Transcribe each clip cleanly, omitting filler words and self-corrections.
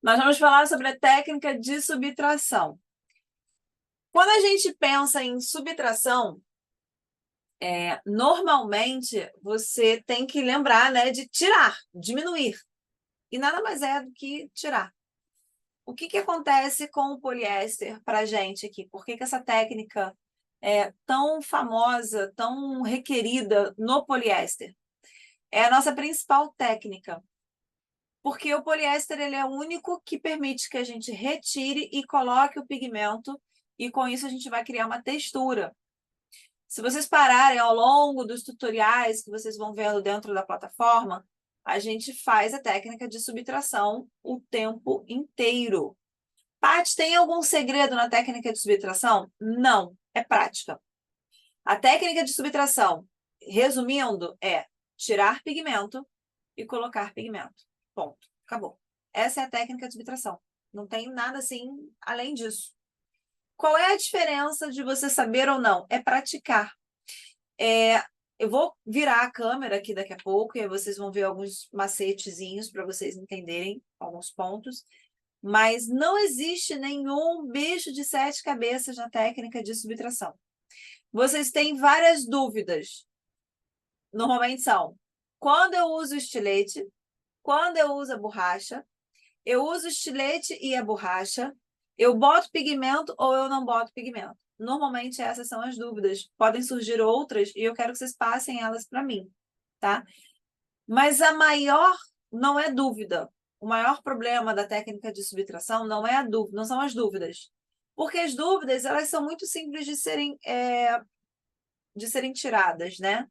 Nós vamos falar sobre a técnica de subtração. Quando a gente pensa em subtração, normalmente você tem que lembrar, né, de tirar, diminuir. E nada mais é do que tirar. O que acontece com o poliéster para a gente aqui? Por que essa técnica é tão famosa, tão requerida no poliéster? É a nossa principal técnica. Porque o poliéster ele é o único que permite que a gente retire e coloque o pigmento, e com isso a gente vai criar uma textura. Se vocês pararem ao longo dos tutoriais que vocês vão vendo dentro da plataforma, a gente faz a técnica de subtração o tempo inteiro. Paty, tem algum segredo na técnica de subtração? Não, é prática. A técnica de subtração, resumindo, é tirar pigmento e colocar pigmento. Ponto. Acabou. Essa é a técnica de subtração. Não tem nada assim além disso. Qual é a diferença de você saber ou não? É praticar. Eu vou virar a câmera aqui daqui a pouco e aí vocês vão ver alguns macetezinhos para vocês entenderem alguns pontos. Mas não existe nenhum bicho de 7 cabeças na técnica de subtração. Vocês têm várias dúvidas. Normalmente são: quando eu uso o estilete, quando eu uso a borracha, eu uso o estilete e a borracha, eu boto pigmento ou eu não boto pigmento? Normalmente essas são as dúvidas. Podem surgir outras e eu quero que vocês passem elas para mim, tá? Mas a maior não é dúvida. O maior problema da técnica de subtração não é a dúvida, não são as dúvidas. Porque as dúvidas, elas são muito simples de serem tiradas, né?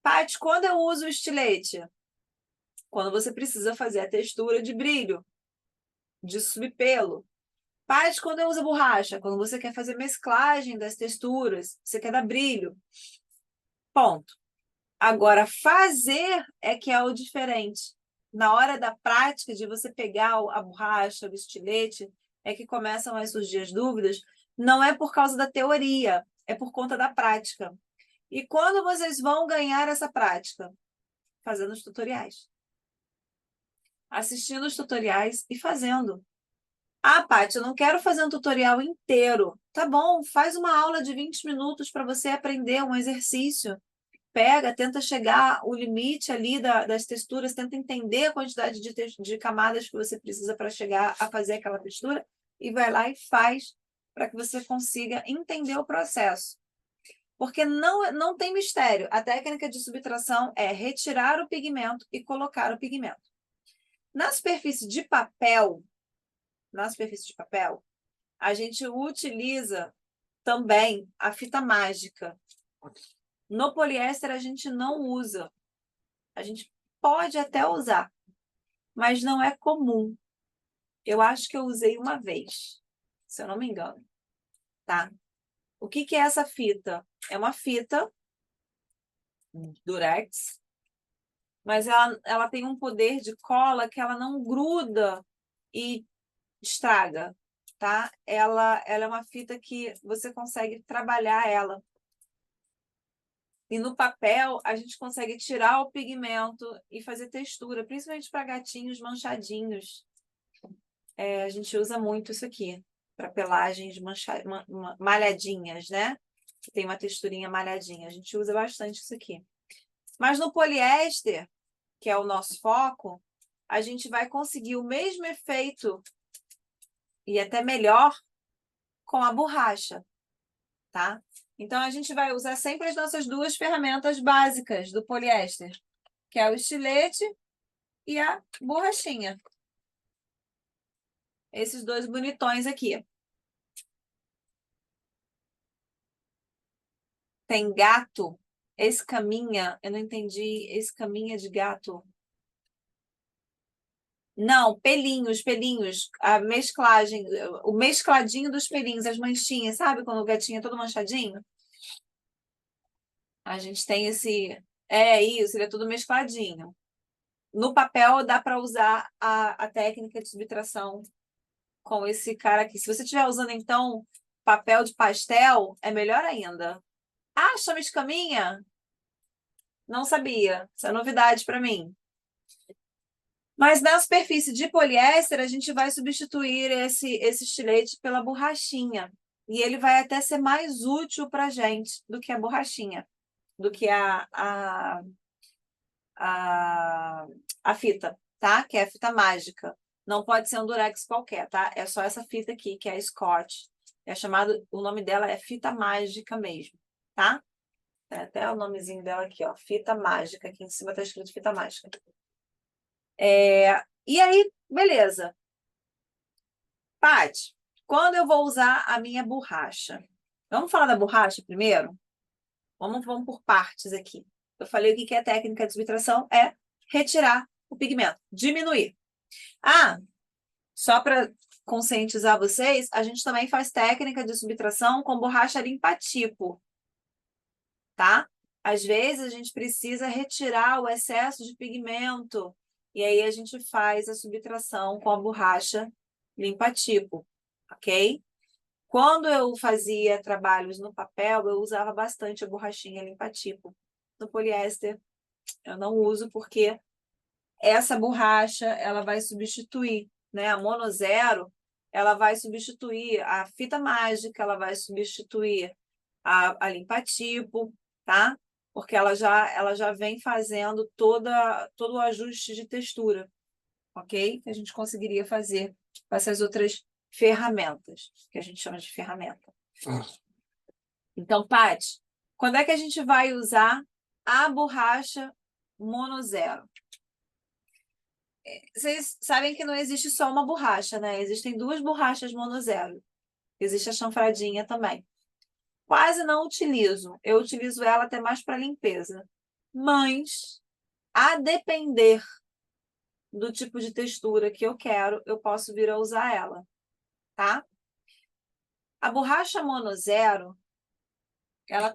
Paty, quando eu uso o estilete? Quando você precisa fazer a textura de brilho, de subpelo. Paty, quando eu uso a borracha? Quando você quer fazer mesclagem das texturas, você quer dar brilho. Ponto. Agora, fazer é que é o diferente. Na hora da prática, de você pegar a borracha, o estilete, é que começam a surgir as dúvidas. Não é por causa da teoria, é por conta da prática. E quando vocês vão ganhar essa prática? Fazendo os tutoriais. Assistindo os tutoriais e fazendo. Ah, Paty, eu não quero fazer um tutorial inteiro. Tá bom, faz uma aula de 20 minutos para você aprender um exercício. Pega, tenta chegar o limite ali das texturas, tenta entender a quantidade de camadas que você precisa para chegar a fazer aquela textura e vai lá e faz para que você consiga entender o processo. Porque não tem mistério. A técnica de subtração é retirar o pigmento e colocar o pigmento. Na superfície de papel, a gente utiliza também a fita mágica. No poliéster, a gente não usa. A gente pode até usar, mas não é comum. Eu acho que eu usei uma vez, se eu não me engano. Tá? O que é essa fita? É uma fita durex, mas ela tem um poder de cola que ela não gruda e estraga, tá? Ela é uma fita que você consegue trabalhar ela. E no papel, a gente consegue tirar o pigmento e fazer textura, principalmente para gatinhos manchadinhos. A gente usa muito isso aqui, para pelagens malhadinhas, né? Que tem uma texturinha malhadinha. A gente usa bastante isso aqui. Mas no poliéster, que é o nosso foco, a gente vai conseguir o mesmo efeito e até melhor com a borracha, tá? Então, a gente vai usar sempre as nossas duas ferramentas básicas do poliéster, que é o estilete e a borrachinha. Esses dois bonitões aqui. Tem gato, escaminha, eu não entendi, escaminha de gato. Não, pelinhos, a mesclagem, o mescladinho dos pelinhos, as manchinhas, sabe quando o gatinho é todo manchadinho? A gente tem isso, ele é tudo mescladinho. No papel dá para usar a técnica de subtração com esse cara aqui. Se você estiver usando, então, papel de pastel, é melhor ainda. Ah, chama escaminha? Não sabia. Isso é novidade para mim. Mas na superfície de poliéster, a gente vai substituir esse estilete pela borrachinha. E ele vai até ser mais útil para a gente do que a borrachinha, do que a fita, tá? Que é a fita mágica. Não pode ser um durex qualquer, tá? É só essa fita aqui, que é a Scott. É chamado, o nome dela é fita mágica mesmo, tá? Tem até o nomezinho dela aqui, ó. Fita mágica. Aqui em cima tá escrito fita mágica. E aí, beleza. Paty, quando eu vou usar a minha borracha? Vamos falar da borracha primeiro? Vamos por partes aqui. Eu falei o que é a técnica de subtração? É retirar o pigmento, diminuir. Ah, só para conscientizar vocês, a gente também faz técnica de subtração com borracha limpa-tipo, tá? Às vezes a gente precisa retirar o excesso de pigmento e aí a gente faz a subtração com a borracha limpa-tipo, ok? Quando eu fazia trabalhos no papel, eu usava bastante a borrachinha limpa-tipo. No poliéster, eu não uso porque essa borracha ela vai substituir, né? A monozero, ela vai substituir a fita mágica, ela vai substituir a limpa-tipo, tá? Porque ela já vem fazendo todo o ajuste de textura, ok? Que a gente conseguiria fazer com essas outras ferramentas, que a gente chama de ferramenta. Então, Paty, quando é que a gente vai usar a borracha monozero? Vocês sabem que não existe só uma borracha, né? Existem duas borrachas monozero. Existe a chanfradinha também. Quase não utilizo. Eu utilizo ela até mais para limpeza. Mas, a depender do tipo de textura que eu quero, eu posso vir a usar ela, tá? A borracha monozero, ela,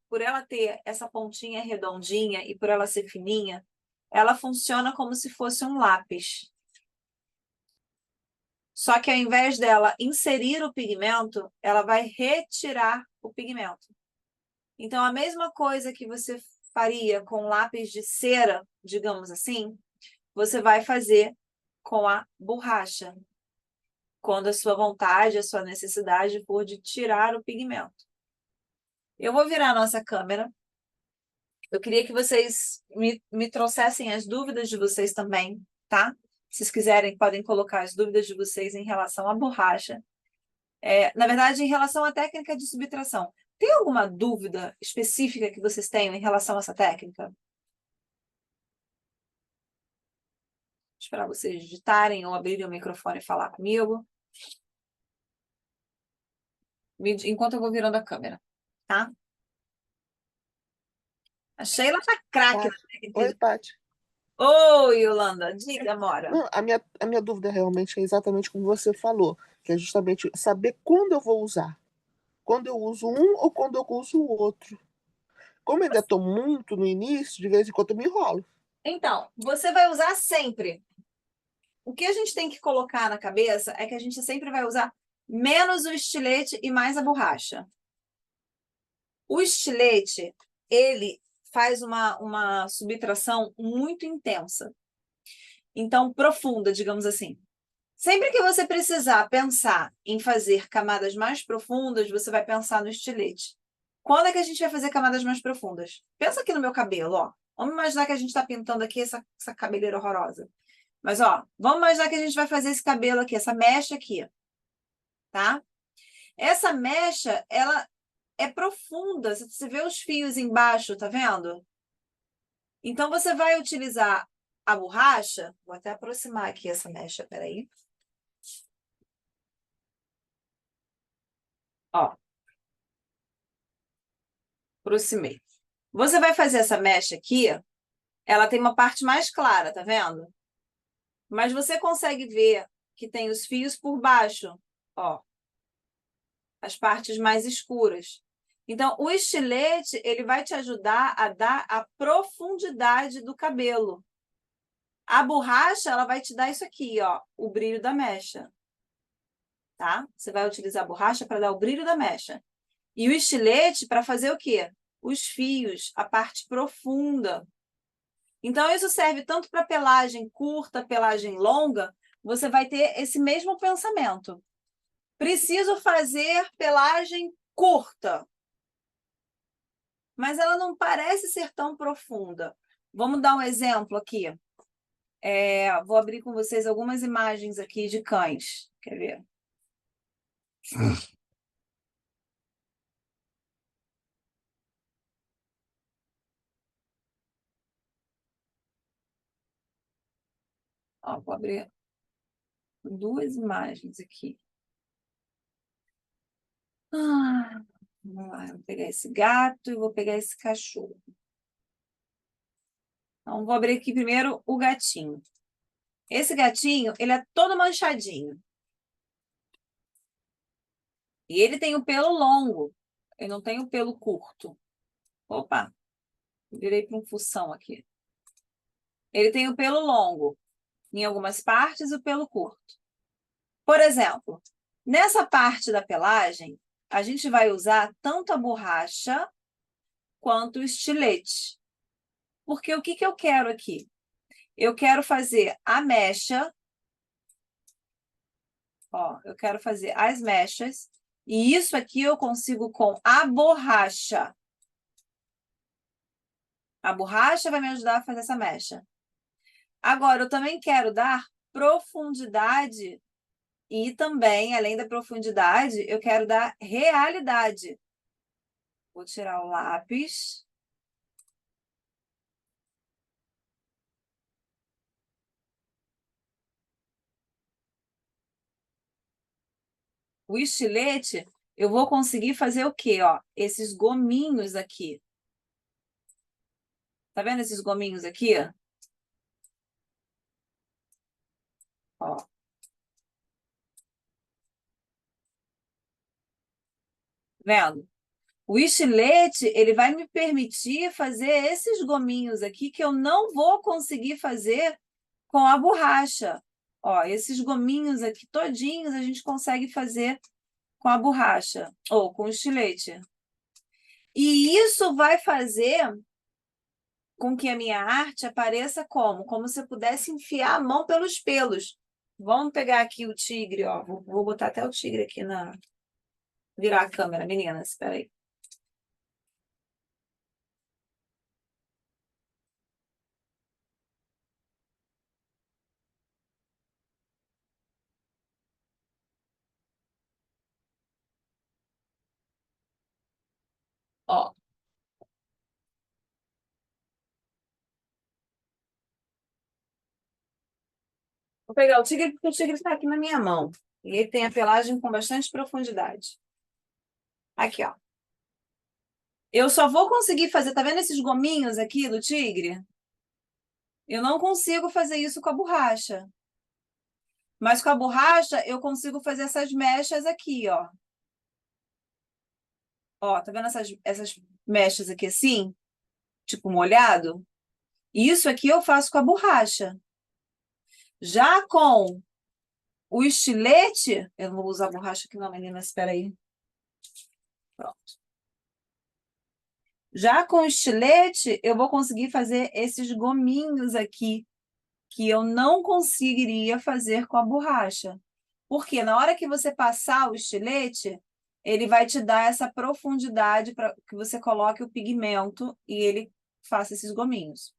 por ela ter essa pontinha redondinha e por ela ser fininha, ela funciona como se fosse um lápis. Só que ao invés dela inserir o pigmento, ela vai retirar o pigmento. Então, a mesma coisa que você faria com lápis de cera, digamos assim, você vai fazer com a borracha, quando a sua vontade, a sua necessidade for de tirar o pigmento. Eu vou virar a nossa câmera. Eu queria que vocês me trouxessem as dúvidas de vocês também, tá? Se vocês quiserem, podem colocar as dúvidas de vocês em relação à borracha. Na verdade, em relação à técnica de subtração. Tem alguma dúvida específica que vocês tenham em relação a essa técnica? Vou esperar vocês digitarem ou abrirem o microfone e falar comigo. Enquanto eu vou virando a câmera, tá? A Sheila tá craque na técnica Oi, de... Paty. Oi, Yolanda. Diga, Mora. Não, a minha dúvida realmente é exatamente como você falou, que é justamente saber quando eu vou usar. Quando eu uso um ou quando eu uso o outro. Como eu ainda estou muito no início, de vez em quando eu me enrolo. Então, você vai usar sempre. O que a gente tem que colocar na cabeça é que a gente sempre vai usar menos o estilete e mais a borracha. O estilete, ele faz uma subtração muito intensa. Então, profunda, digamos assim. Sempre que você precisar pensar em fazer camadas mais profundas, você vai pensar no estilete. Quando é que a gente vai fazer camadas mais profundas? Pensa aqui no meu cabelo, ó. Vamos imaginar que a gente está pintando aqui essa cabeleira horrorosa. Mas, ó, vamos imaginar que a gente vai fazer esse cabelo aqui, essa mecha aqui, tá? Essa mecha, ela é profunda. Você vê os fios embaixo, tá vendo? Então, você vai utilizar a borracha. Vou até aproximar aqui essa mecha, peraí. Ó, aproximei. Você vai fazer essa mecha aqui, ela tem uma parte mais clara, tá vendo? Mas você consegue ver que tem os fios por baixo, ó. As partes mais escuras. Então, o estilete, ele vai te ajudar a dar a profundidade do cabelo. A borracha, ela vai te dar isso aqui, ó, o brilho da mecha. Tá? Você vai utilizar a borracha para dar o brilho da mecha. E o estilete para fazer o quê? Os fios, a parte profunda. Então, isso serve tanto para pelagem curta, pelagem longa, você vai ter esse mesmo pensamento. Preciso fazer pelagem curta, mas ela não parece ser tão profunda. Vamos dar um exemplo aqui. Vou abrir com vocês algumas imagens aqui de cães. Quer ver? Ó, vou abrir duas imagens aqui. Vamos lá, vou pegar esse gato e vou pegar esse cachorro. Então, vou abrir aqui primeiro o gatinho. Esse gatinho, ele é todo manchadinho. E ele tem o pelo longo. Ele não tem o pelo curto. Opa, virei para um fução aqui. Ele tem o pelo longo. Em algumas partes, o pelo curto. Por exemplo, nessa parte da pelagem, a gente vai usar tanto a borracha quanto o estilete. Porque o que eu quero aqui? Eu quero fazer a mecha. Ó, eu quero fazer as mechas. E isso aqui eu consigo com a borracha. A borracha vai me ajudar a fazer essa mecha. Agora, eu também quero dar profundidade e também, além da profundidade, eu quero dar realidade. Vou tirar o lápis. O estilete, eu vou conseguir fazer o quê? Ó, esses gominhos aqui. Tá vendo esses gominhos aqui? Ó. Vendo? O estilete, ele vai me permitir fazer esses gominhos aqui que eu não vou conseguir fazer com a borracha. Ó, esses gominhos aqui todinhos a gente consegue fazer com a borracha ou com o estilete. E isso vai fazer com que a minha arte apareça como? Como se eu pudesse enfiar a mão pelos pelos. Vamos pegar aqui o tigre, ó. Vou botar até o tigre aqui na... Virar a câmera, meninas, espera aí. Ó. Vou pegar o tigre porque o tigre está aqui na minha mão. E ele tem a pelagem com bastante profundidade. Aqui, ó. Eu só vou conseguir fazer, tá vendo esses gominhos aqui do tigre? Eu não consigo fazer isso com a borracha. Mas com a borracha, eu consigo fazer essas mechas aqui, ó. Ó, tá vendo essas mechas aqui assim? Tipo molhado? Isso aqui eu faço com a borracha. Já com o estilete... Eu não vou usar borracha aqui não, menina, espera aí. Pronto. Já com o estilete, eu vou conseguir fazer esses gominhos aqui, que eu não conseguiria fazer com a borracha. Porque na hora que você passar o estilete, ele vai te dar essa profundidade para que você coloque o pigmento e ele faça esses gominhos.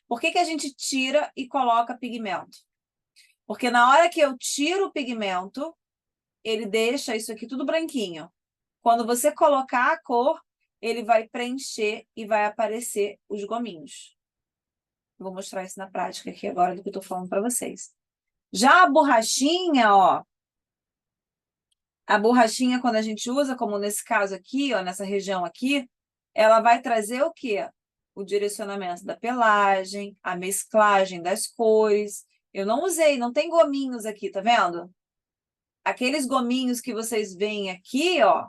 Por que a gente tira e coloca pigmento? Porque na hora que eu tiro o pigmento, ele deixa isso aqui tudo branquinho. Quando você colocar a cor, ele vai preencher e vai aparecer os gominhos. Vou mostrar isso na prática aqui agora do que eu estou falando para vocês. Já a borrachinha, ó. A borrachinha, quando a gente usa, como nesse caso aqui, ó, nessa região aqui, ela vai trazer o quê? O direcionamento da pelagem, a mesclagem das cores. Eu não usei, não tem gominhos aqui, tá vendo? Aqueles gominhos que vocês veem aqui, ó,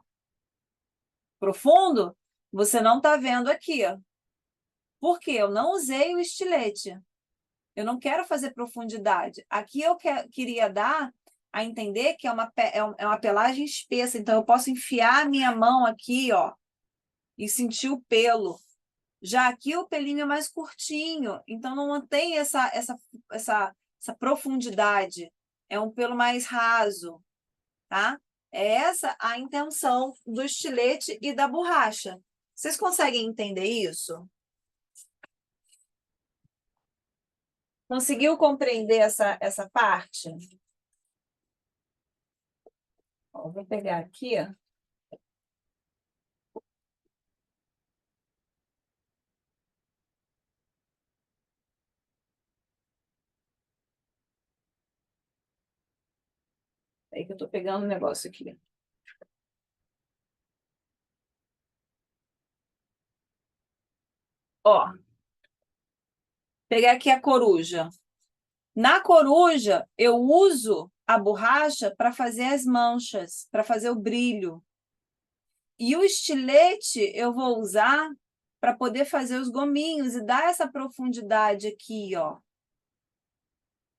profundo, você não tá vendo aqui, ó. Por quê? Eu não usei o estilete. Eu não quero fazer profundidade. Aqui eu queria dar a entender que é uma pelagem espessa. Então, eu posso enfiar a minha mão aqui, ó, e sentir o pelo. Já aqui o pelinho é mais curtinho, então não mantém essa profundidade. É um pelo mais raso, tá? É essa a intenção do estilete e da borracha. Vocês conseguem entender isso? Conseguiu compreender essa parte? Ó, vou pegar aqui, ó. Aí que eu tô pegando o negócio aqui. Ó, pegar aqui a coruja. Na coruja, eu uso a borracha para fazer as manchas, para fazer o brilho. E o estilete eu vou usar para poder fazer os gominhos e dar essa profundidade aqui, ó.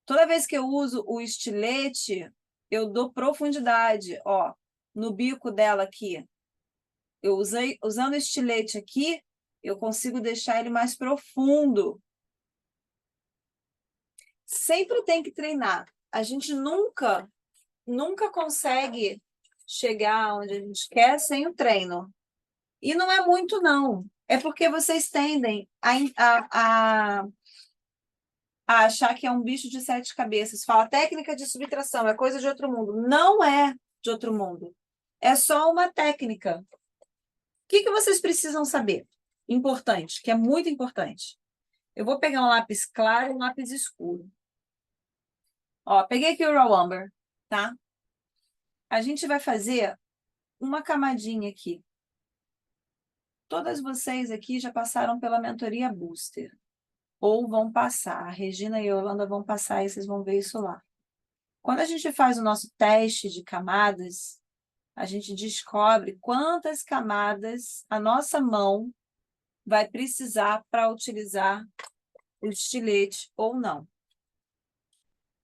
Toda vez que eu uso o estilete, eu dou profundidade, ó, no bico dela aqui. Usando o estilete aqui, eu consigo deixar ele mais profundo. Sempre tem que treinar. A gente nunca consegue chegar onde a gente quer sem o treino. E não é muito, não. É porque vocês tendem a achar que é um bicho de sete cabeças. Fala técnica de subtração, é coisa de outro mundo. Não é de outro mundo. É só uma técnica. O que vocês precisam saber? Importante, que é muito importante. Eu vou pegar um lápis claro e um lápis escuro. Ó, peguei aqui o Raw Umber, tá? A gente vai fazer uma camadinha aqui. Todas vocês aqui já passaram pela mentoria Booster. Ou vão passar. A Regina e a Yolanda vão passar e vocês vão ver isso lá. Quando a gente faz o nosso teste de camadas, a gente descobre quantas camadas a nossa mão vai precisar para utilizar o estilete ou não.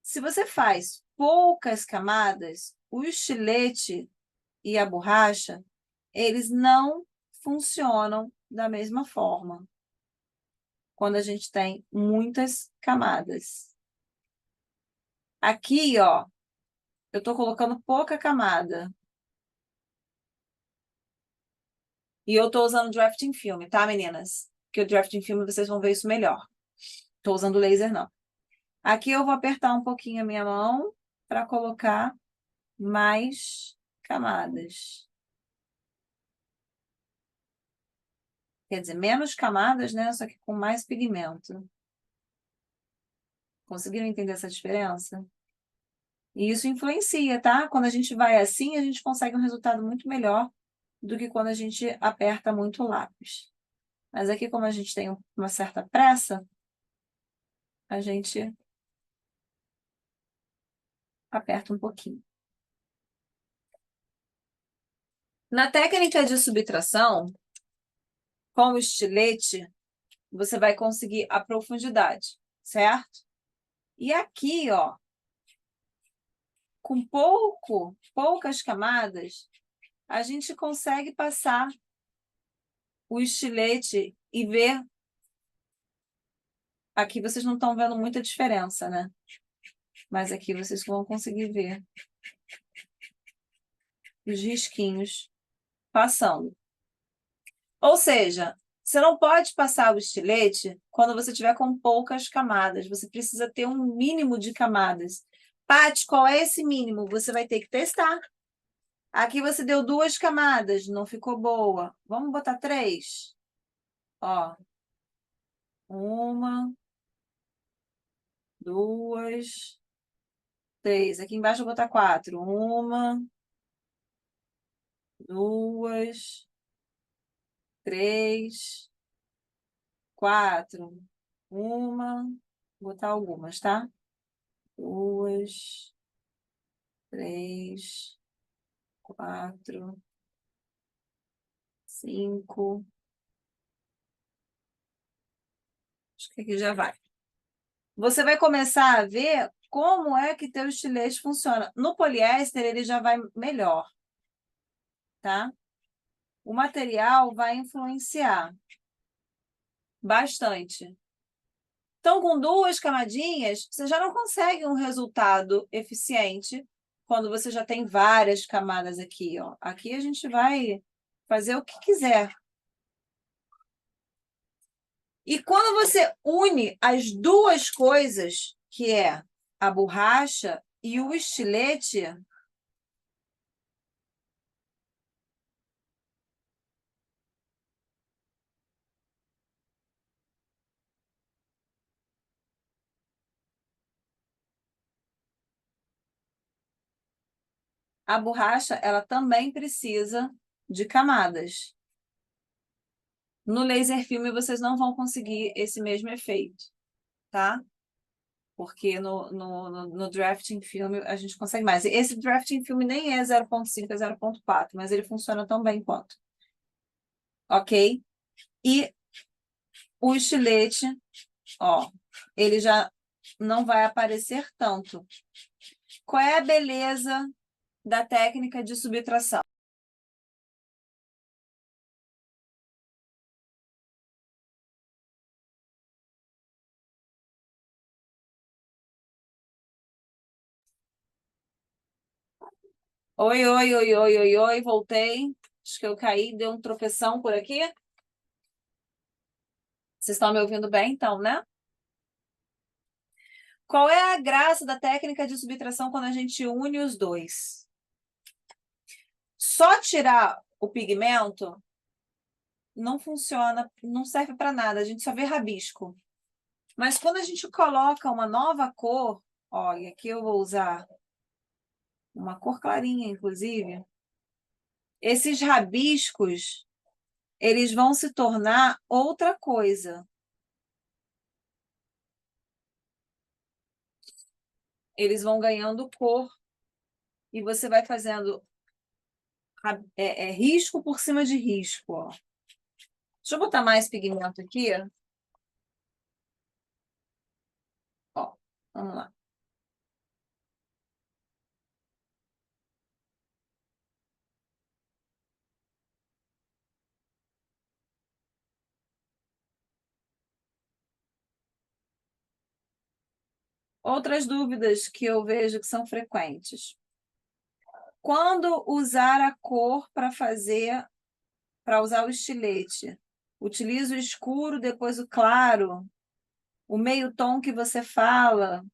Se você faz poucas camadas, o estilete e a borracha, eles não funcionam da mesma forma quando a gente tem muitas camadas. Aqui, ó, eu estou colocando pouca camada. E eu estou usando drafting filme, tá, meninas? Porque o drafting filme vocês vão ver isso melhor. Estou usando laser, não. Aqui eu vou apertar um pouquinho a minha mão para colocar mais camadas. Quer dizer, menos camadas, né? Só que com mais pigmento. Conseguiram entender essa diferença? E isso influencia, tá? Quando a gente vai assim, a gente consegue um resultado muito melhor do que quando a gente aperta muito o lápis. Mas aqui, como a gente tem uma certa pressa, a gente aperta um pouquinho. Na técnica de subtração, com o estilete, você vai conseguir a profundidade, certo? E aqui, ó, com poucas camadas, a gente consegue passar o estilete e ver. Aqui vocês não estão vendo muita diferença, né? Mas aqui vocês vão conseguir ver os risquinhos passando. Ou seja, você não pode passar o estilete quando você tiver com poucas camadas. Você precisa ter um mínimo de camadas. Paty, qual é esse mínimo? Você vai ter que testar. Aqui você deu 2 camadas, não ficou boa. Vamos botar 3? Ó. 1, 2, 3. Aqui embaixo eu vou botar 4. 1, 2, 3, 4. Vou botar algumas, tá? 2, 3, 4, 5. Acho que aqui já vai. Você vai começar a ver como é que teu estilete funciona. No poliéster, ele já vai melhor, tá? O material vai influenciar. bastante. Então, com 2 camadinhas, você já não consegue um resultado eficiente quando você já tem várias camadas aqui, ó. Aqui a gente vai fazer o que quiser. E quando você une as 2 coisas, que é a borracha e o estilete, a borracha ela também precisa de camadas. No laser filme vocês não vão conseguir esse mesmo efeito, tá? Porque no drafting filme a gente consegue mais. Esse drafting filme nem é 0,5, é 0,4, mas ele funciona tão bem quanto. Ok? E o estilete, ó, ele já não vai aparecer tanto. Qual é a beleza da técnica de subtração? Oi, oi, oi, oi, oi, oi, voltei. Acho que eu caí, deu um tropeção por aqui. Vocês estão me ouvindo bem, então, né? Qual é a graça da técnica de subtração quando a gente une os dois? Só tirar o pigmento não funciona, não serve para nada, a gente só vê rabisco. Mas quando a gente coloca uma nova cor, olha, aqui eu vou usar uma cor clarinha, inclusive, esses rabiscos, eles vão se tornar outra coisa. Eles vão ganhando cor e você vai fazendo risco por cima de risco, ó. Deixa eu botar mais pigmento aqui. Ó, vamos lá. Outras dúvidas que eu vejo que são frequentes. Quando usar a cor para usar o estilete? Utiliza o escuro, depois o claro, o meio tom que você fala.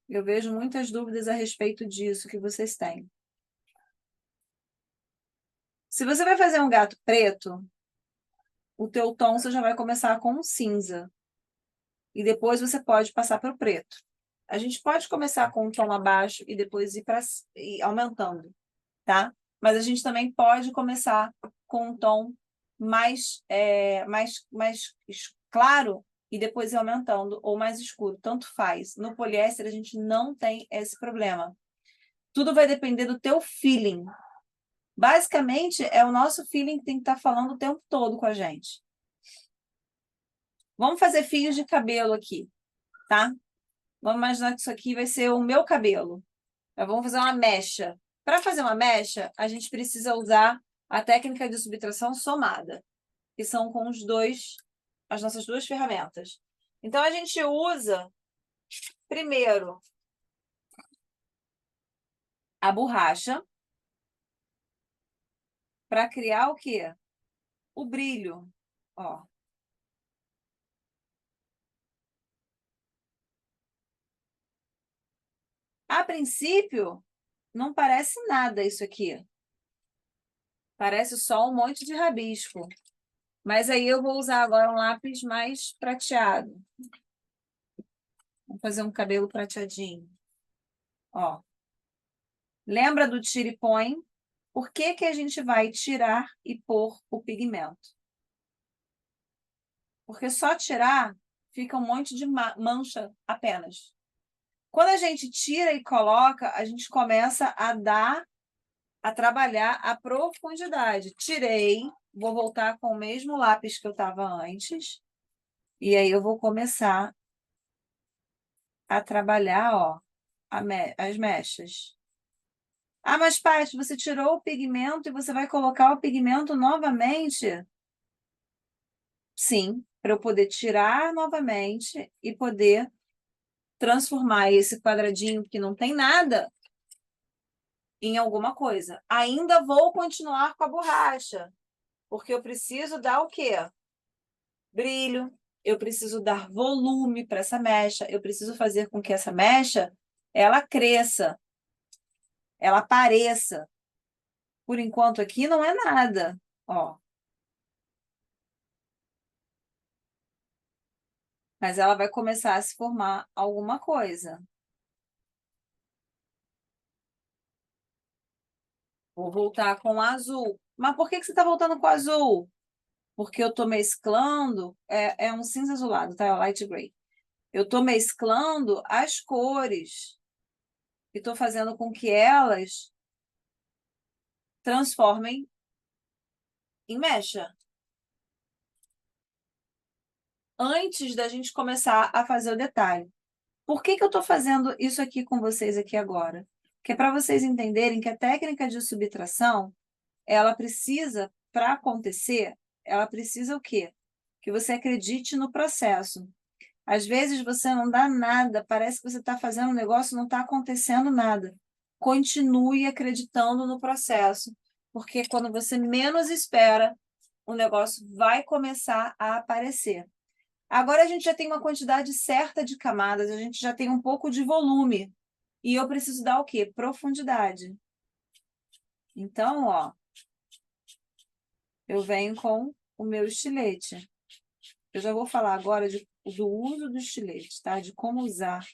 Eu vejo muitas dúvidas a respeito disso que vocês têm. Se você vai fazer um gato preto, o teu tom você já vai começar com um cinza. E depois você pode passar para o preto. A gente pode começar com um tom abaixo e depois ir aumentando, tá? Mas a gente também pode começar com um tom mais claro e depois ir aumentando, ou mais escuro, tanto faz. No poliéster, a gente não tem esse problema. Tudo vai depender do teu feeling. Basicamente, é o nosso feeling que tem que estar falando o tempo todo com a gente. Vamos fazer fios de cabelo aqui, tá? Vamos imaginar que isso aqui vai ser o meu cabelo. Vamos fazer uma mecha. Para fazer uma mecha, a gente precisa usar a técnica de subtração somada, que são com as nossas 2 ferramentas. Então, a gente usa, primeiro, a borracha para criar o quê? O brilho. Ó. A princípio, não parece nada isso aqui. Parece só um monte de rabisco. Mas aí eu vou usar agora um lápis mais prateado. Vou fazer um cabelo prateadinho. Ó. Lembra do tira e põe? Por que que a gente vai tirar e pôr o pigmento? Porque só tirar fica um monte de mancha apenas. Quando a gente tira e coloca, a gente começa a trabalhar a profundidade. Tirei, vou voltar com o mesmo lápis que eu estava antes, e aí eu vou começar a trabalhar, ó, as mechas. Ah, mas Paty, você tirou o pigmento e você vai colocar o pigmento novamente? Sim, para eu poder tirar novamente e poder transformar esse quadradinho que não tem nada em alguma coisa. Ainda vou continuar com a borracha, porque eu preciso dar o quê? Brilho, eu preciso dar volume para essa mecha, eu preciso fazer com que essa mecha ela cresça, ela apareça. Por enquanto aqui não é nada, ó. Mas ela vai começar a se formar alguma coisa. Vou voltar com o azul. Mas por que que você está voltando com o azul? Porque eu estou mesclando, é um cinza azulado, tá? É o light gray. Eu estou mesclando as cores e estou fazendo com que elas transformem em mecha. Antes da gente começar a fazer o detalhe. Por que que eu estou fazendo isso aqui com vocês aqui agora? Que é para vocês entenderem que a técnica de subtração, ela precisa, para acontecer, ela precisa o quê? Que você acredite no processo. Às vezes você não dá nada, parece que você está fazendo um negócio, não está acontecendo nada. Continue acreditando no processo, porque quando você menos espera, o negócio vai começar a aparecer. Agora a gente já tem uma quantidade certa de camadas, a gente já tem um pouco de volume. E eu preciso dar o quê? Profundidade. Então, ó, eu venho com o meu estilete. Eu já vou falar agora do uso do estilete, tá? De como usar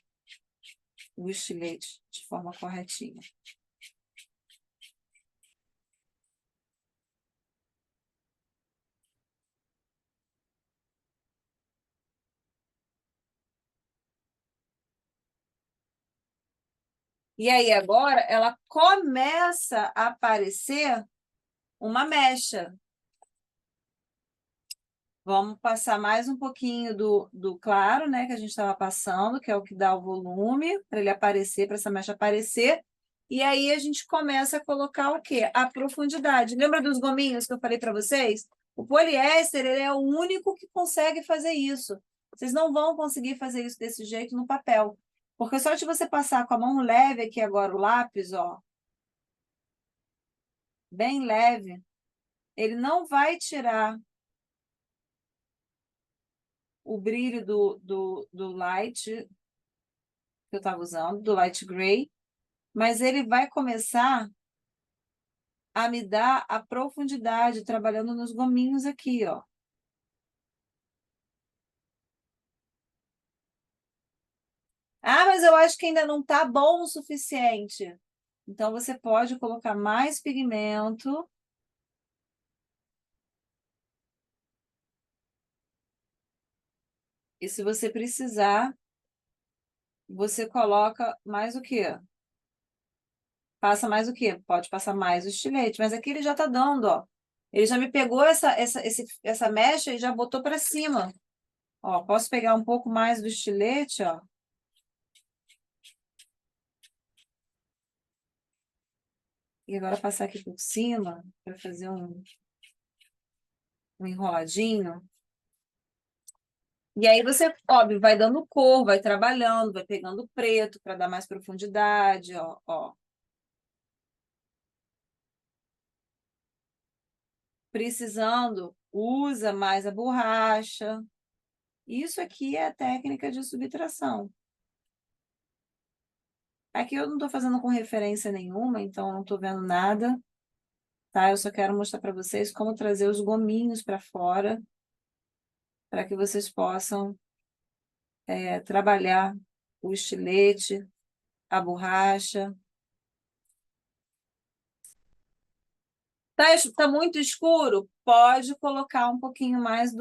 o estilete de forma corretinha. E aí, agora, ela começa a aparecer uma mecha. Vamos passar mais um pouquinho do claro, né, que a gente estava passando, que é o que dá o volume, para ele aparecer, para essa mecha aparecer. E aí a gente começa a colocar o quê? A profundidade. Lembra dos gominhos que eu falei para vocês? O poliéster, ele é o único que consegue fazer isso. Vocês não vão conseguir fazer isso desse jeito no papel. Porque só de você passar com a mão leve aqui agora o lápis, ó, bem leve, ele não vai tirar o brilho do light que eu estava usando, do light gray, mas ele vai começar a me dar a profundidade, trabalhando nos gominhos aqui, ó. Ah, mas eu acho que ainda não tá bom o suficiente. Então, você pode colocar mais pigmento. E se você precisar, você coloca mais o quê? Passa mais o quê? Pode passar mais o estilete. Mas aqui ele já tá dando, ó. Ele já me pegou essa mecha e já botou para cima. Ó, posso pegar um pouco mais do estilete, ó. E agora passar aqui por cima para fazer um enroladinho. E aí você, óbvio, vai dando cor, vai trabalhando, vai pegando preto para dar mais profundidade, ó, ó. Precisando, usa mais a borracha. Isso aqui é a técnica de subtração. Aqui eu não estou fazendo com referência nenhuma, então não estou vendo nada, tá? Eu só quero mostrar para vocês como trazer os gominhos para fora, para que vocês possam trabalhar o estilete, a borracha. Tá muito escuro? Pode colocar um pouquinho mais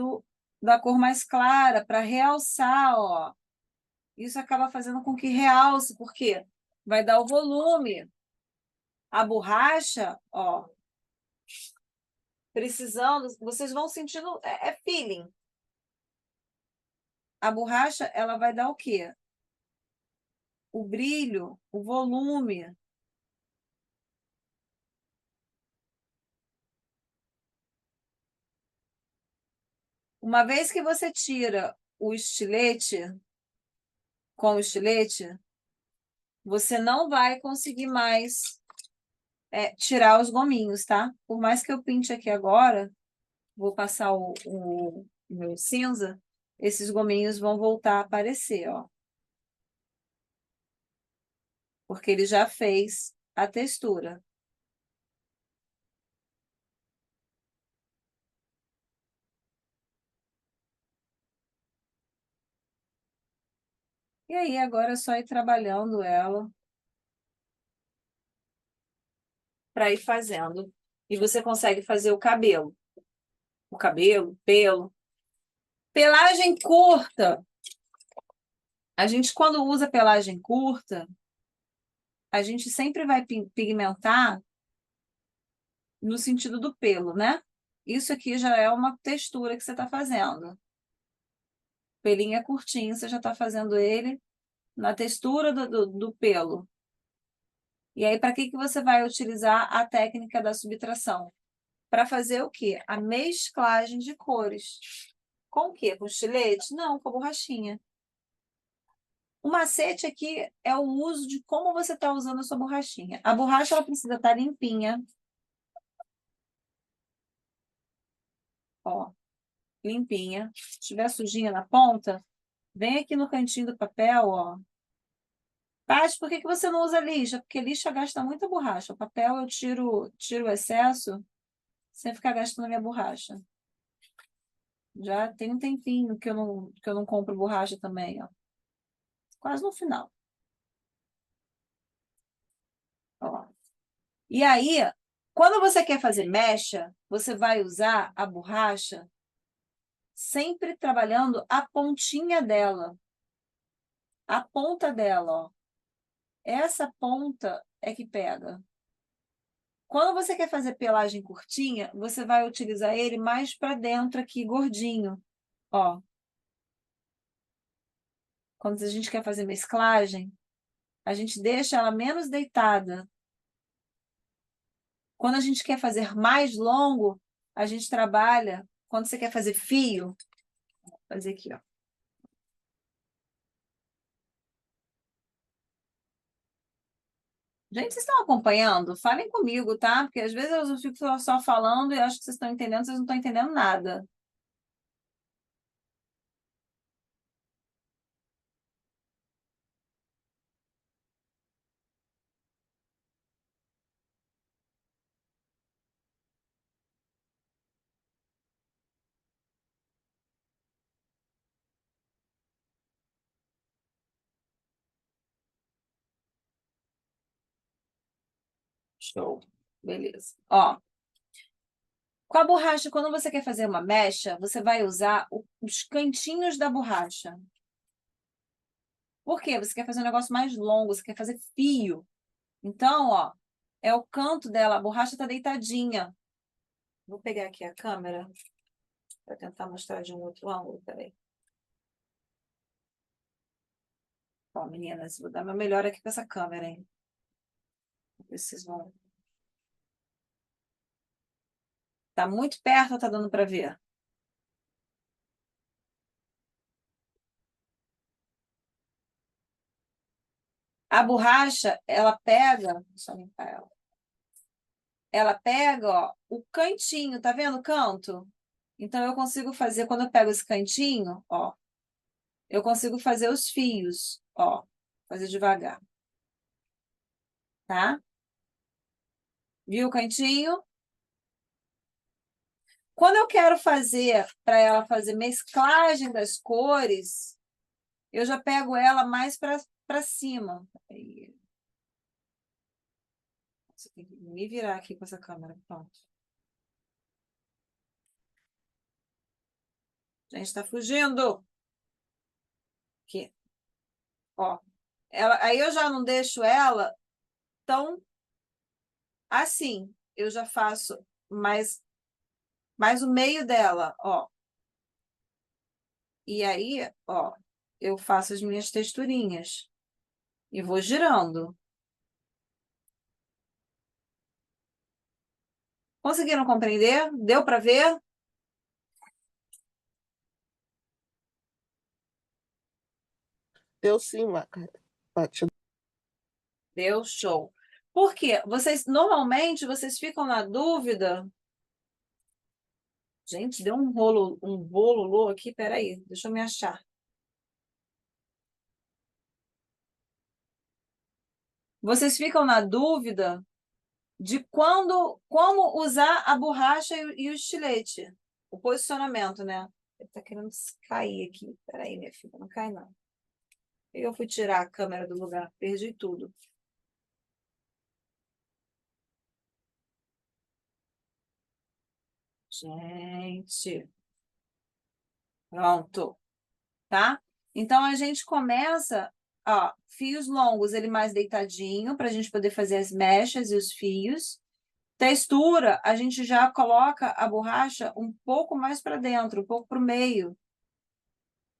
da cor mais clara para realçar, ó. Isso acaba fazendo com que realce, porque vai dar o volume. A borracha, ó, precisando, vocês vão sentindo, é feeling. A borracha, ela vai dar o quê? O brilho, o volume. Uma vez que você tira o estilete, com o estilete, você não vai conseguir mais tirar os gominhos, tá? Por mais que eu pinte aqui agora, vou passar o meu cinza, esses gominhos vão voltar a aparecer, ó. Porque ele já fez a textura. E aí, agora é só ir trabalhando ela para ir fazendo. E você consegue fazer o cabelo. O cabelo, pelo. Pelagem curta. A gente, quando usa pelagem curta, a gente sempre vai pigmentar no sentido do pelo, né? Isso aqui já é uma textura que você está fazendo. Pelinho é curtinho, você já está fazendo ele na textura do pelo. E aí, para que você vai utilizar a técnica da subtração? Para fazer o quê? A mesclagem de cores. Com o quê? Com estilete? Não, com a borrachinha. O macete aqui é o uso de como você está usando a sua borrachinha. A borracha ela precisa estar limpinha. Ó, limpinha. Se estiver sujinha na ponta, vem aqui no cantinho do papel, ó. Paty, por que você não usa lixa? Porque lixa gasta muita borracha. O papel eu tiro o excesso sem ficar gastando a minha borracha. Já tem um tempinho que eu não compro borracha também, ó. Quase no final. Ó. E aí, quando você quer fazer mecha, você vai usar a borracha sempre trabalhando a pontinha dela. A ponta dela, ó. Essa ponta é que pega. Quando você quer fazer pelagem curtinha, você vai utilizar ele mais para dentro aqui, gordinho. Ó. Quando a gente quer fazer mesclagem, a gente deixa ela menos deitada. Quando a gente quer fazer mais longo, a gente trabalha. Quando você quer fazer fio, vou fazer aqui, ó. Gente, vocês estão acompanhando? Falem comigo, tá? Porque às vezes eu fico só falando e acho que vocês estão entendendo, vocês não estão entendendo nada. Show. Beleza. Ó, com a borracha, quando você quer fazer uma mecha, você vai usar os cantinhos da borracha. Por quê? Você quer fazer um negócio mais longo, você quer fazer fio. Então, ó, é o canto dela, a borracha tá deitadinha. Vou pegar aqui a câmera para tentar mostrar de um outro ângulo, peraí. Ó, meninas, vou dar meu melhor aqui com essa câmera, hein? Vocês vão. Tá muito perto ou tá dando para ver? A borracha, ela pega, deixa eu limpar ela. Ela pega, ó, o cantinho, tá vendo o canto? Então eu consigo fazer, quando eu pego esse cantinho, ó, eu consigo fazer os fios, ó, fazer devagar, tá? Viu o cantinho? Quando eu quero fazer, para ela fazer mesclagem das cores, eu já pego ela mais para cima. Aí, você tem que me virar aqui com essa câmera, pronto. A gente está fugindo. Aqui, ó. Aí eu já não deixo ela tão assim. Eu já faço mais o meio dela, ó. E aí, ó, eu faço as minhas texturinhas e vou girando. Conseguiram compreender? Deu para ver? Deu sim, Paty. Deu show. Por quê? Normalmente, vocês ficam na dúvida. Gente, deu um rolo, um bololô aqui, peraí, deixa eu me achar. Vocês ficam na dúvida de como usar a borracha e o estilete. O posicionamento, né? Ele tá querendo cair aqui. Peraí, minha filha, não cai não. Eu fui tirar a câmera do lugar, perdi tudo. Gente, pronto, tá? Então a gente começa, ó, fios longos, ele mais deitadinho, para a gente poder fazer as mechas e os fios. Textura, a gente já coloca a borracha um pouco mais para dentro, um pouco para o meio,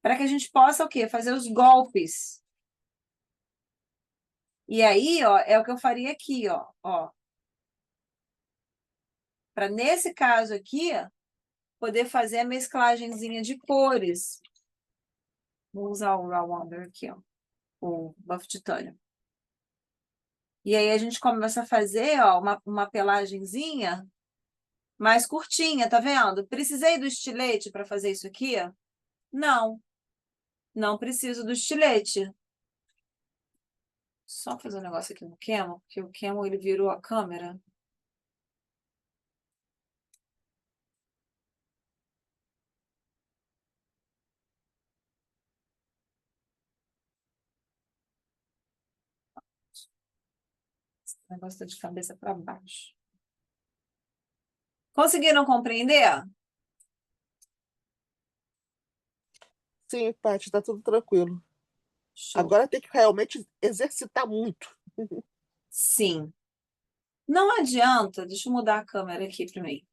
para que a gente possa o quê? Fazer os golpes. E aí, ó, é o que eu faria aqui, ó. Para nesse caso aqui, poder fazer a mesclagenzinha de cores. Vou usar o Raw Wonder aqui, ó, o Buff Titânio. E aí a gente começa a fazer, ó, uma pelagenzinha mais curtinha, tá vendo? Precisei do estilete para fazer isso aqui? Não, não preciso do estilete. Só fazer um negócio aqui no Camel, porque o Camel ele virou a câmera. Esse negócio tá de cabeça para baixo. Conseguiram compreender? Sim, Paty, tá tudo tranquilo. Show. Agora tem que realmente exercitar muito. Sim. Não adianta, deixa eu mudar a câmera aqui para mim.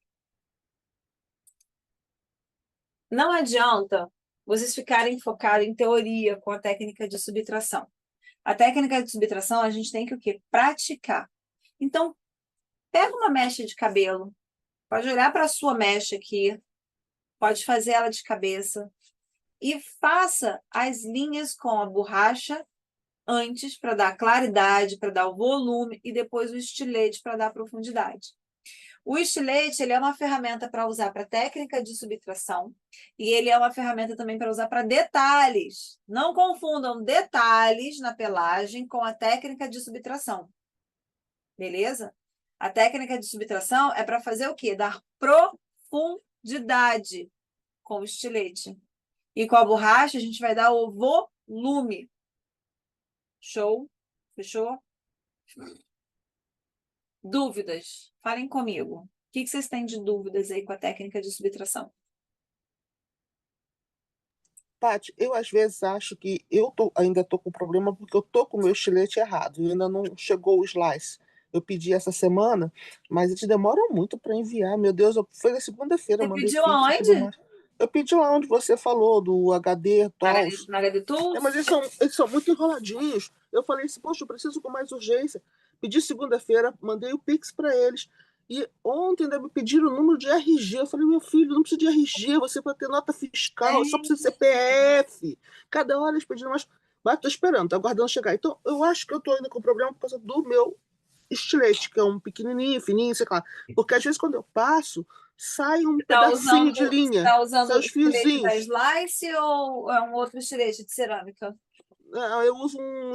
Não adianta vocês ficarem focados em teoria com a técnica de subtração. A técnica de subtração a gente tem que o quê? Praticar. Então, pega uma mecha de cabelo, pode olhar para a sua mecha aqui, pode fazer ela de cabeça e faça as linhas com a borracha antes para dar claridade, para dar o volume e depois o estilete para dar profundidade. O estilete ele é uma ferramenta para usar para técnica de subtração e ele é uma ferramenta também para usar para detalhes. Não confundam detalhes na pelagem com a técnica de subtração. Beleza? A técnica de subtração é para fazer o quê? Dar profundidade com o estilete. E com a borracha a gente vai dar o volume. Show? Fechou? Dúvidas? Falem comigo. O que vocês têm de dúvidas aí com a técnica de subtração? Paty, eu às vezes acho que ainda tô com problema porque eu tô com o meu estilete errado. Ainda não chegou o slice. Eu pedi essa semana, mas eles demoram muito para enviar. Meu Deus, foi na segunda-feira, eu Você mandei pediu Pix e tudo aonde? mais. Eu pedi lá onde você falou, do HD Tools. Na HD Mas Tools? eles são muito enroladinhos. Eu falei assim, poxa, eu preciso com mais urgência. Pedi segunda-feira, mandei o Pix para eles. E ontem ainda me pediram o número de RG. Eu falei, meu filho, não precisa de RG, você pode ter nota fiscal, só precisa de CPF. Cada hora eles pediram mais. Mas tô esperando, tô aguardando chegar. Então, eu acho que eu tô ainda com problema por causa do meu estilete, que é um pequenininho, fininho, sei lá. Porque às vezes quando eu passo, sai um pedacinho de linha, Tá usando sai o os estilete da fiozinhos. Slice ou é um outro estilete de cerâmica? Eu uso um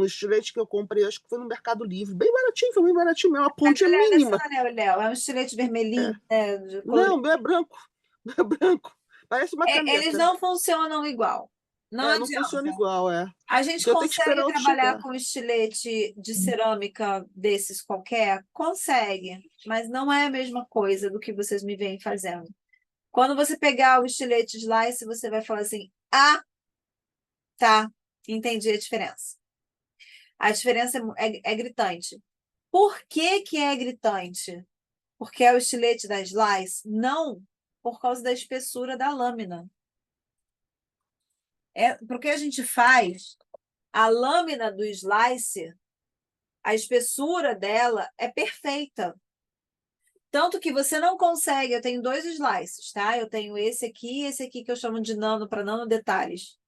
estilete que eu comprei, acho que foi no Mercado Livre. Bem baratinho, foi bem baratinho mesmo. A pontinha Deve ser mínima. da Léo. É um estilete É. vermelhinho, né, de Não, colorido. meu é branco. Meu é branco. Parece uma Eles caneta. não funcionam igual. Não É, não funciona adianta. igual, é. A gente Porque eu tenho que consegue esperar outro trabalhar chegar. com estilete de cerâmica desses qualquer? Consegue, mas não é a mesma coisa do que vocês me vêm fazendo. Quando você pegar o estilete de Slice, você vai falar assim: ah, tá, entendi a diferença. A diferença é gritante. Por que que é gritante? Porque é o estilete da Slice? Não, por causa da espessura da lâmina. Porque a gente faz a lâmina do Slice, a espessura dela é perfeita. Tanto que você não consegue. Eu tenho dois slices, tá? Eu tenho esse aqui e esse aqui que eu chamo de nano para nano detalhes.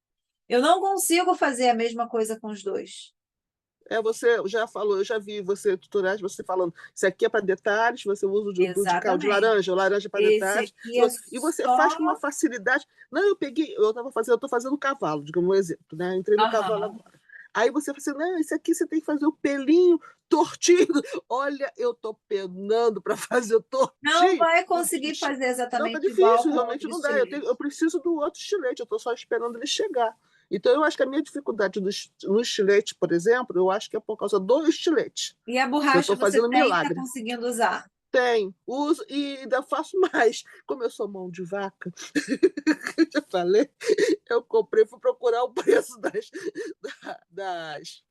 Eu não consigo fazer a mesma coisa com os dois. Você já falou, eu já vi você, tutoriais, você falando, isso aqui é para detalhes, você usa o de Exatamente. laranja, o laranja para Esse detalhes, aqui é e você só. faz com uma facilidade. Não, eu tô fazendo cavalo, digamos um exemplo, né? Entrei no cavalo Aham. agora. Aí você fala assim, não, isso aqui você tem que fazer o pelinho tortinho. Olha, eu tô penando para fazer o Não tortinho. vai conseguir fazer Não, tá exatamente igual difícil, com realmente outro não dá. Eu estilete. preciso do outro estilete, eu estou só esperando ele chegar. Então, eu acho que a minha dificuldade no estilete, por exemplo, eu acho que é por causa do estilete, E a que eu borracha estou você fazendo tem, está milagre. conseguindo usar? Tem, uso e ainda faço mais. Como eu sou mão de vaca, eu já falei, eu comprei, fui procurar o preço das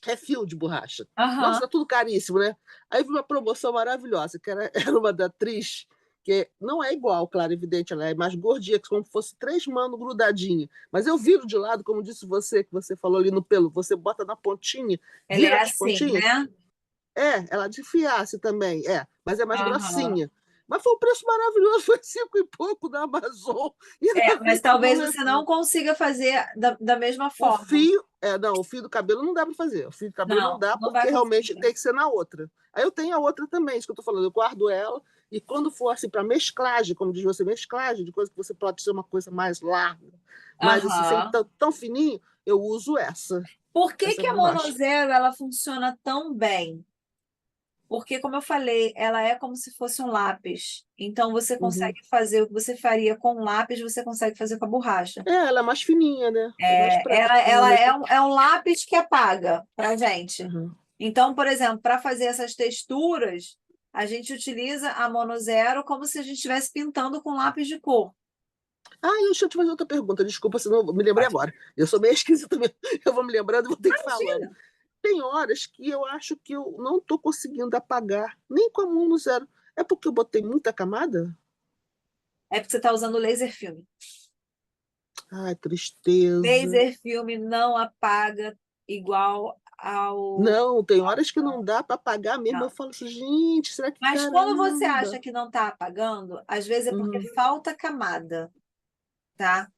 refil de borracha. Nossa, Aham. tá tudo caríssimo, né? Aí vi uma promoção maravilhosa, que era uma da atriz, que não é igual, claro, evidente, ela é mais gordinha, como se fosse 3 manos grudadinhas. Mas eu viro de lado, como disse você, que você falou ali no pelo, você bota na pontinha, Ela vira é as assim, pontinhas. né? Ela de fiasse também, mas é mais Aham. grossinha. Mas foi um preço maravilhoso, foi 5 e pouco na Amazon, e ainda É, vem mas tudo talvez no você não refil. consiga fazer da mesma O forma. fio, não, o fio do cabelo não dá para fazer. O fio do cabelo não Não, dá não vai porque realmente conseguir. tem que ser na outra. Aí eu tenho a outra também, isso que eu tô falando, eu guardo ela e quando for assim para mesclagem, como diz você, mesclagem de coisa que você pode ser uma coisa mais larga, mais assim, sem Aham. tão fininho, eu uso Por que essa que a borracha. Monozero ela funciona tão bem? Porque, como eu falei, ela é como se fosse um lápis. Então, você Uhum. consegue fazer o que você faria com um lápis, você consegue fazer com a borracha. Ela é mais fininha, né? É mais Ela, prática ela realmente. é um lápis que apaga para gente. Uhum. Então, por exemplo, para fazer essas texturas, a gente utiliza a Monozero como se a gente estivesse pintando com lápis de cor. Deixa eu te fazer outra pergunta, desculpa, senão eu me lembrei Pode. agora. Eu sou meio esquisita mesmo, eu vou me lembrando e vou ter que ir falando. Imagina. Tem horas que eu acho que eu não estou conseguindo apagar, nem com a mão no zero. É porque eu botei muita camada? É porque você está usando laser filme. Ai, tristeza. Laser filme não apaga igual ao. Não, tem horas que não dá para apagar mesmo. Eu Não. falo assim, gente, será que Mas quando você acha caramba? que não está apagando, às vezes é porque Uhum. falta camada, tá?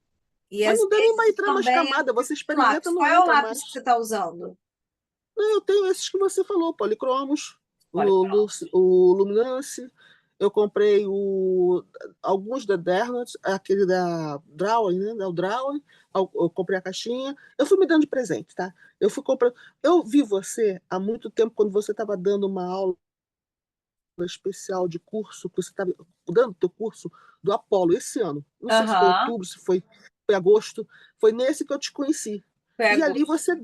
E Mas às não dá nem para vezes entrar mais também é camada. Você o experimenta, lápis. não Qual é o entra lápis que você mais. está usando? Não, eu tenho esses que você falou, policromos, Olha, o Luminance. Eu comprei alguns da Derwent, aquele da Drawing, né? Da Drawing. Eu comprei a caixinha. Eu fui me dando de presente, tá? Eu fui comprando. Eu vi você há muito tempo, quando você estava dando uma aula especial de curso, que você estava dando o teu curso do Apolo esse ano. Não sei se foi aham, outubro, se foi agosto. Foi nesse que eu te conheci. foi E ali agosto. você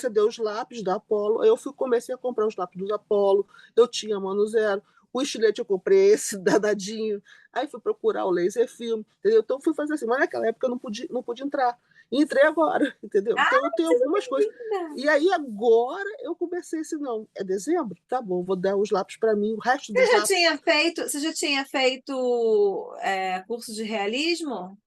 deu os lápis da Apollo. Eu comecei a comprar os lápis do Apollo. Eu tinha mano zero. O estilete eu comprei esse danadinho. Aí fui procurar o laser film, entendeu? Então fui fazer assim. Mas naquela época eu não pude entrar. E entrei agora, entendeu? Ah, Então eu tenho seja algumas coisas. bem-vinda! E aí agora eu comecei assim, não, é dezembro? Tá bom, vou dar os lápis para mim, o resto Você dos já lápis. tinha feito, você já tinha feito curso de realismo?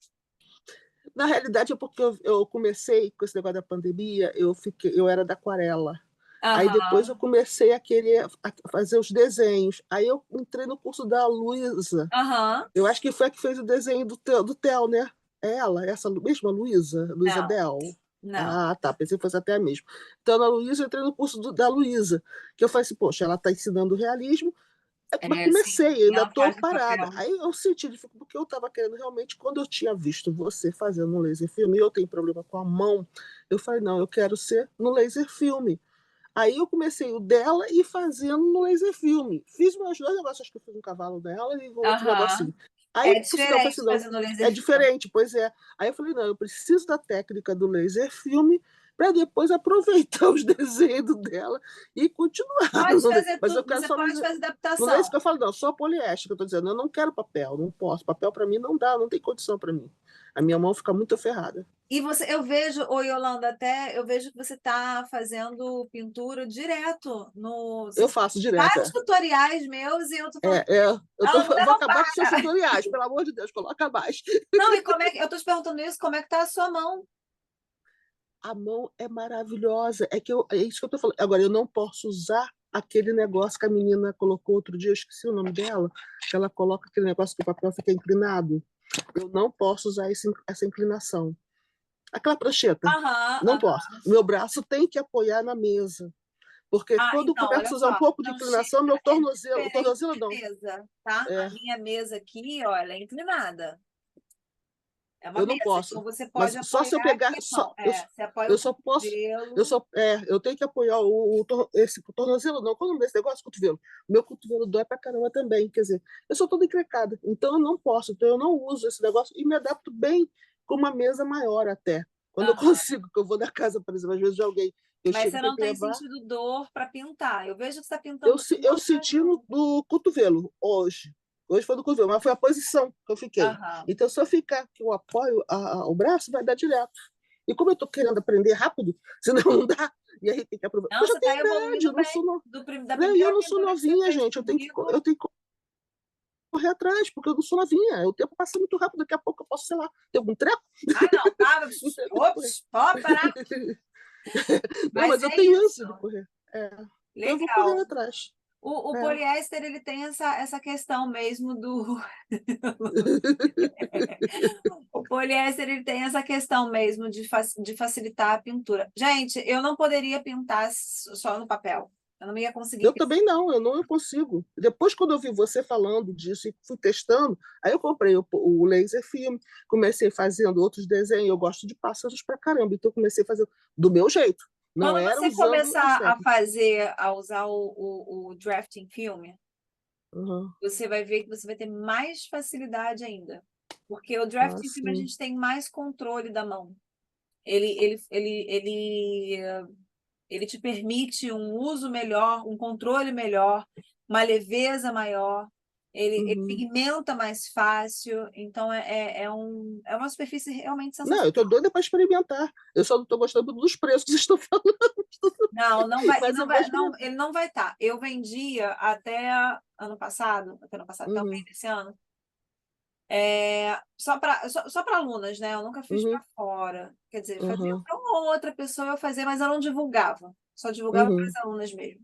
Na realidade é porque eu comecei com esse negócio da pandemia, eu era da aquarela. Aí depois eu Aham, comecei a querer fazer os desenhos. Aí eu entrei no curso da Luísa. aham. Eu acho que foi a que fez o desenho do Theo, né? É ela, essa mesma Luísa, Luísa Não, Del. não. Ah, tá, pensei que fosse até a mesma. Então, na Luísa, eu entrei no curso da Luísa, que eu falei assim, poxa, ela está ensinando realismo, mas É, sim, comecei, ainda ela estou faz no parada. papel. Aí eu senti dificuldade, porque eu estava querendo realmente, quando eu tinha visto você fazendo no laser filme, e eu tenho problema com a mão, eu falei, não, eu quero ser no laser filme. Aí eu comecei o dela e fazendo no laser filme. Fiz meus dois negócios, acho que eu fiz um cavalo dela e um outro Aham. negocinho. Aí É eu falei diferente assim, não, fazendo é laser filme. diferente, pois é. Aí eu falei, não, eu preciso da técnica do laser filme para depois aproveitar os desenhos dela e continuar. Pode fazer Mas eu tudo, quero você só pode laser. fazer Não é isso adaptação. que eu falo, não, só poliéster que eu estou dizendo. Eu não quero papel, não posso. Papel para mim não dá, não tem condição para mim. A minha mão fica muito ferrada. E você, eu vejo, ô Yolanda, até eu vejo que você está fazendo pintura direto no. Eu Você faço direto, vários é. tutoriais meus e eu tô falando, Eu a mulher vou não acabar com seus para. tutoriais, pelo amor de Deus, coloca mais. Não, e como é que. Eu tô te perguntando isso, como é que tá a sua mão? A mão é maravilhosa. É isso que eu tô falando. Agora, eu não posso usar aquele negócio que a menina colocou outro dia, eu esqueci o nome dela, que ela coloca aquele negócio que o papel fica inclinado. Eu não posso usar essa inclinação. Aquela prancheta. Aham, Não posso. aham. Meu braço tem que apoiar na mesa. Porque Ah, quando eu então, olha começo a usar um só, pouco de inclinação, prancheta meu é tornozelo, o diferente tornozelo de não. mesa, tá? A É, minha mesa aqui, olha, é inclinada. É uma eu não mesa, posso. então você Mas pode só se eu apoiar pegar, aqui, não. Você apoia eu o só posso, cotovelo. eu tenho que apoiar esse tornozelo, não. Quando esse negócio, cotovelo. Meu cotovelo dói pra caramba também. Quer dizer, eu sou toda encrecada, então eu não posso, então eu não uso esse negócio e me adapto bem com uma mesa maior até. Quando eu Aham. consigo, que eu vou na casa, por exemplo, às vezes de alguém, eu Mas chego, você tenho não que tem levar. sentido dor para pintar. Eu vejo que você está pintando Eu uma atrás senti da outra. no cotovelo hoje. Hoje foi no cotovelo, mas foi a posição que eu fiquei. Aham. Então, se eu ficar que eu apoio o braço, vai dar direto. E como eu estou querendo aprender rápido, senão não dá, e aí tem que aproveitar. Não, Porque eu você já tenho está idade, evoluindo eu não bem. sou no... Da Né? E eu primeira não sou pintura que você novinha, fez gente. comigo. Eu tenho que correr atrás, porque eu não sou novinha. O tempo passa muito rápido, daqui a pouco eu posso, sei lá, ter algum treco. Ah, não, tá. Então eu tenho que correr. Ops, pode parar. Não, Mas mas eu é tenho isso. ânsia de correr. É. Então eu vou correndo Legal. atrás. O É. poliéster, ele tem essa questão mesmo do... O poliéster, ele tem essa questão mesmo de facilitar a pintura. Gente, eu não poderia pintar só no papel. Eu não ia conseguir Eu pintar. também não, eu não consigo. Depois, quando eu vi você falando disso e fui testando, aí eu comprei o laser film, comecei fazendo outros desenhos. Eu gosto de pássaros pra caramba, então eu comecei a fazer do meu jeito. Não Quando era você usando as começar técnicas. a usar o drafting filme, Uhum. você vai ver que você vai ter mais facilidade ainda. Porque o Ah, drafting filme a sim. gente tem mais controle da mão. Ele te permite um uso melhor, um controle melhor, uma leveza maior, ele Uhum. pigmenta mais fácil, então é uma superfície realmente Não, eu tô sensacional. doida para experimentar. Eu só não tô gostando dos preços que vocês estão falando. Não, não vai, e Mas não eu vou vai, não, experimentar. ele não vai estar. Eu vendia até ano passado, Uhum. esse ano, só para alunas, né? Eu nunca fiz para Uhum. fora. Quer dizer, fazia Uhum. para uma ou outra pessoa eu fazia, mas eu não divulgava. Só divulgava para Uhum. as alunas mesmo.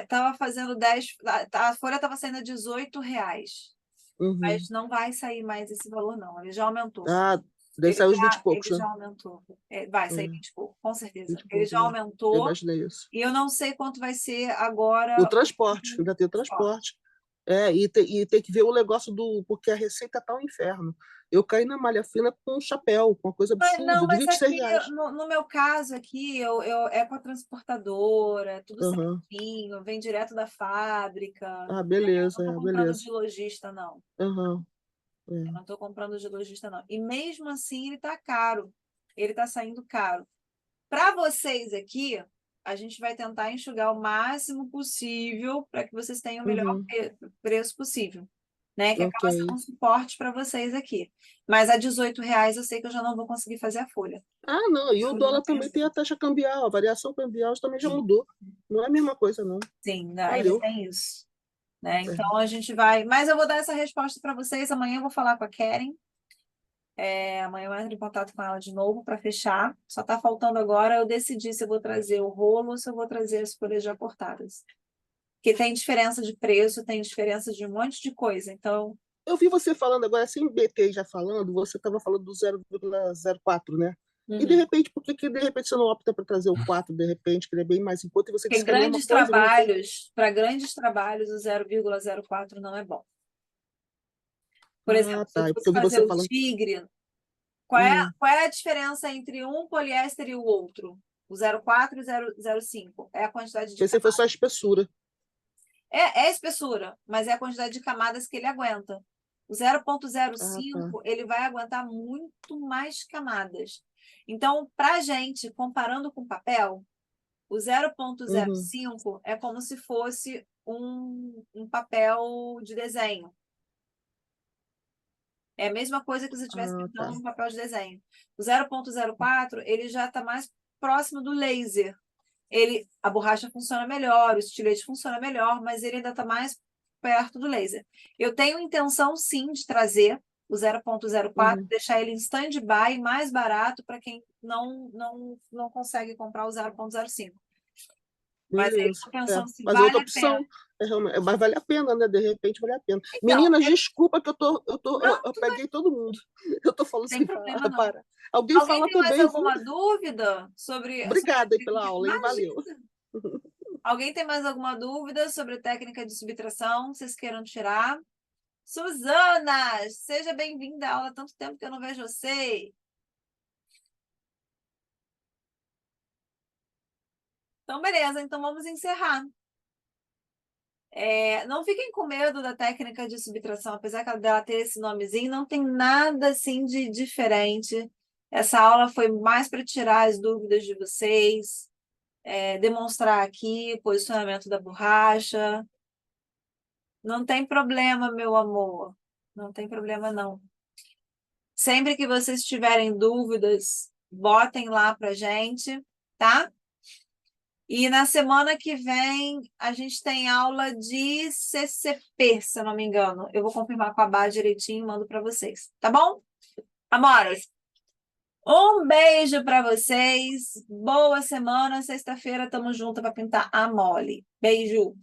Tava fazendo 10, a folha estava saindo a R$ 18, mas Uhum. não vai sair mais esse valor, não. Ele já aumentou. Ah, daí Ele saiu os 20 e já, poucos, ele né? já aumentou. Vai sair É, 20 e pouco, com certeza. 20 e Ele poucos, já é. Eu aumentou imaginei isso. e eu não sei quanto vai ser E o agora transporte, o ainda tem o transporte. transporte. É, e tem que ver o negócio do. Porque a receita tá um inferno. Eu caí na malha fina com um chapéu, com uma coisa Não, absurda, de mas 26 aqui, reais. no meu caso aqui, é com a transportadora, é tudo Aham. certinho, vem direto da fábrica. Ah, Eu beleza, não estou é, comprando beleza. de lojista, não. Aham. Eu É. não estou comprando de lojista, não. E mesmo assim, ele está caro. Ele está saindo caro. Para vocês aqui, a gente vai tentar enxugar o máximo possível para que vocês tenham o melhor Uhum. preço possível, né? Que Ok. acaba sendo um suporte para vocês aqui. Mas a R$ 18 eu sei que eu já não vou conseguir fazer a folha. Ah, não, e o Eu não dólar tenho também tem a jeito. taxa cambial, a variação cambial também já mudou. Não é a mesma coisa, não. Sim, ainda Valeu. tem isso, né? É. Então a gente vai. Mas eu vou dar essa resposta para vocês. Amanhã eu vou falar com a Keren. Amanhã eu entro em contato com ela de novo para fechar. Só está faltando agora eu decidir se eu vou trazer o rolo ou se eu vou trazer as folhas já cortadas. Porque tem diferença de preço, tem diferença de um monte de coisa. Então, Eu vi você falando agora, sem BT já falando, você estava falando do 0,04, né? E de uhum. repente, por que de repente você não opta para trazer o 4 de repente, que ele é bem mais em conta, e você Porque disse que é a mesma coisa, não tem. para grandes trabalhos, o 0,04 não é bom. Por exemplo, Ah, se eu tá. É porque fosse eu vi fazer você o falando. tigre, Uhum. qual é a diferença entre um poliéster e o outro? O 0,4 e o 0,05. É a quantidade de Pensei que fosse camadas. só a espessura. É a espessura, mas é a quantidade de camadas que ele aguenta. O zero ponto zero Ah, tá. cinco ele vai aguentar muito mais camadas. Então, para a gente, comparando com papel, o zero ponto zero Uhum. cinco é como se fosse um papel de desenho. É a mesma coisa que você estivesse Ah, pintando tá. um papel de desenho. O 0,04 ele já está mais próximo do laser. A borracha funciona melhor, o estilete funciona melhor, mas ele ainda está mais perto do laser. Eu tenho intenção, sim, de trazer o 0,04, Uhum. deixar ele em stand-by mais barato para quem não consegue comprar o 0,05. Mas aí eu Beleza. tô É. pensando se Mas a vale outra a pena. opção mas vale a pena, né? De repente vale a pena. Então, Meninas, desculpa que não, eu peguei todo mundo. Eu tô falando tem sem problema não. parar. Alguém Alguém fala tem mais também, viu? alguma dúvida sobre a Obrigada aí pela técnica? aula, hein? Valeu. Imagina! Alguém tem mais alguma dúvida sobre a técnica de subtração? Vocês queiram tirar? Suzana, seja bem-vinda à aula. Há tanto tempo que eu não vejo você. Então, beleza. Então, vamos encerrar. Não fiquem com medo da técnica de subtração, apesar dela ter esse nomezinho, não tem nada assim de diferente. Essa aula foi mais para tirar as dúvidas de vocês, demonstrar aqui o posicionamento da borracha. Não tem problema, meu amor. Não tem problema, não. Sempre que vocês tiverem dúvidas, botem lá pra gente, tá? E na semana que vem a gente tem aula de CCP, se eu não me engano. Eu vou confirmar com a Bá direitinho e mando para vocês, tá bom? Amoras, um beijo para vocês. Boa semana. Sexta-feira tamo junto para pintar a mole. Beijo.